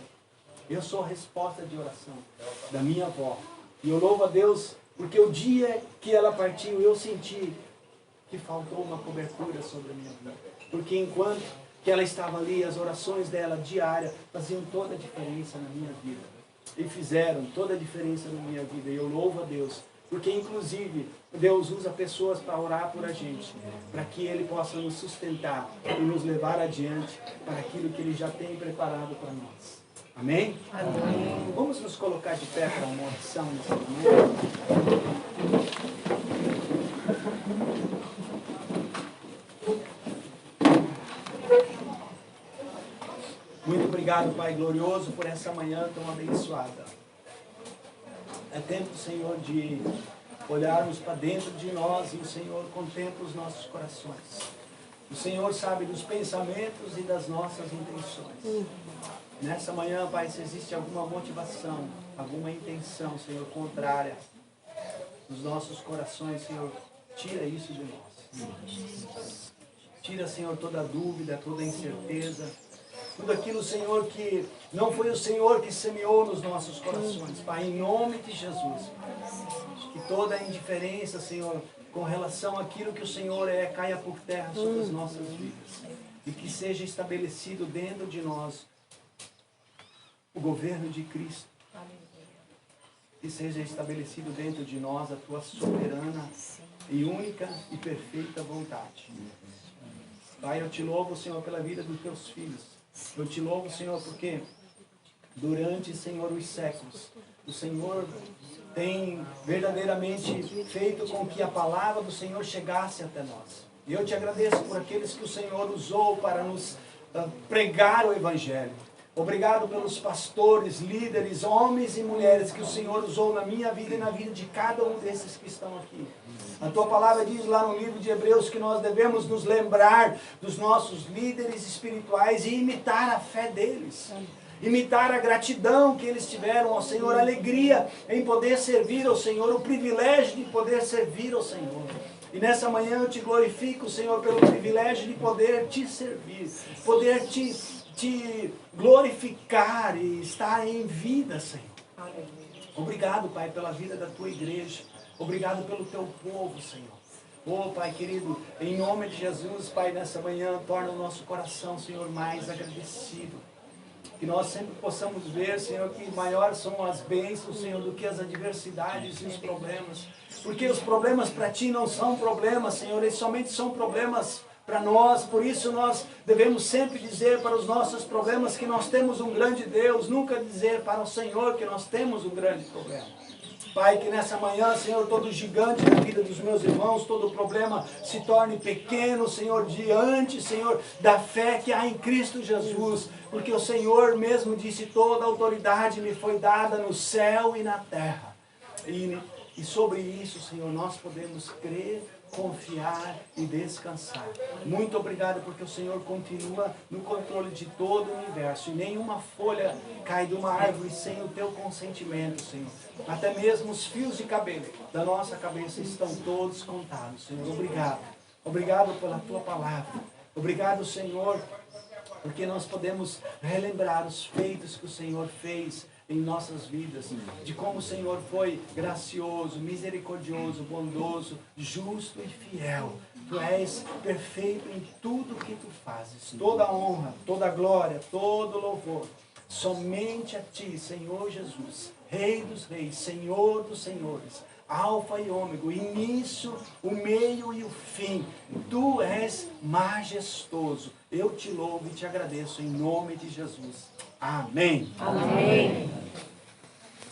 Eu sou a resposta de oração da minha avó, E eu louvo a Deus porque o dia que ela partiu, eu senti que faltou uma cobertura sobre a minha vida. Porque enquanto que ela estava ali, as orações dela diárias faziam toda a diferença na minha vida. E fizeram toda a diferença na minha vida. E eu louvo a Deus. Porque inclusive Deus usa pessoas para orar por a gente. Para que Ele possa nos sustentar e nos levar adiante para aquilo que Ele já tem preparado para nós. Amém? Amém. Vamos nos colocar de pé para uma oração nesse momento. Muito obrigado, Pai glorioso, por essa manhã tão abençoada. É tempo, Senhor, de olharmos para dentro de nós e o Senhor contempla os nossos corações. O Senhor sabe dos pensamentos e das nossas intenções. Nessa manhã, Pai, se existe alguma motivação, alguma intenção, Senhor, contrária nos nossos corações, Senhor, tira isso de nós. Tira, Senhor, toda dúvida, toda incerteza. Tudo aquilo, Senhor, que não foi o Senhor que semeou nos nossos corações. Pai, em nome de Jesus. Que toda a indiferença, Senhor, com relação àquilo que o Senhor é, caia por terra sobre as nossas vidas. E que seja estabelecido dentro de nós o governo de Cristo. Que seja estabelecido dentro de nós a tua soberana e única e perfeita vontade. Pai, eu te louvo, Senhor, pela vida dos teus filhos. Eu te louvo, Senhor, porque durante, Senhor, os séculos, o Senhor tem verdadeiramente feito com que a palavra do Senhor chegasse até nós. E eu te agradeço por aqueles que o Senhor usou para nos pregar o Evangelho. Obrigado pelos pastores, líderes, homens e mulheres que o Senhor usou na minha vida e na vida de cada um desses que estão aqui. A tua palavra diz lá no livro de Hebreus que nós devemos nos lembrar dos nossos líderes espirituais e imitar a fé deles. Imitar a gratidão que eles tiveram ao Senhor, a alegria em poder servir ao Senhor, o privilégio de poder servir ao Senhor. E nessa manhã eu te glorifico, Senhor, pelo privilégio de poder te servir, poder te glorificar e estar em vida, Senhor. Obrigado, Pai, pela vida da tua igreja. Obrigado pelo teu povo, Senhor. Oh, Pai querido, em nome de Jesus, Pai, nessa manhã, torna o nosso coração, Senhor, mais agradecido. Que nós sempre possamos ver, Senhor, que maiores são as bênçãos, Senhor, do que as adversidades e os problemas. Porque os problemas para ti não são problemas, Senhor, eles somente são problemas para nós. Por isso nós devemos sempre dizer para os nossos problemas que nós temos um grande Deus, nunca dizer para o Senhor que nós temos um grande problema. Pai, que nessa manhã, Senhor, todo gigante na vida dos meus irmãos, todo problema se torne pequeno, Senhor, diante, Senhor, da fé que há em Cristo Jesus. Porque o Senhor mesmo disse, toda autoridade me foi dada no céu e na terra. E sobre isso, Senhor, nós podemos crer, confiar e descansar. Muito obrigado porque o Senhor continua no controle de todo o universo. E nenhuma folha cai de uma árvore sem o teu consentimento, Senhor. Até mesmo os fios de cabelo da nossa cabeça estão todos contados, Senhor. Obrigado. Obrigado pela tua palavra. Obrigado, Senhor, porque nós podemos relembrar os feitos que o Senhor fez em nossas vidas, de como o Senhor foi gracioso, misericordioso, bondoso, justo e fiel. Tu és perfeito em tudo que tu fazes. Toda honra, toda glória, todo louvor, somente a ti, Senhor Jesus, Rei dos reis, Senhor dos senhores, Alfa e Ômega, o início, o meio e o fim. Tu és majestoso. Eu te louvo e te agradeço em nome de Jesus. Amém.
Amém.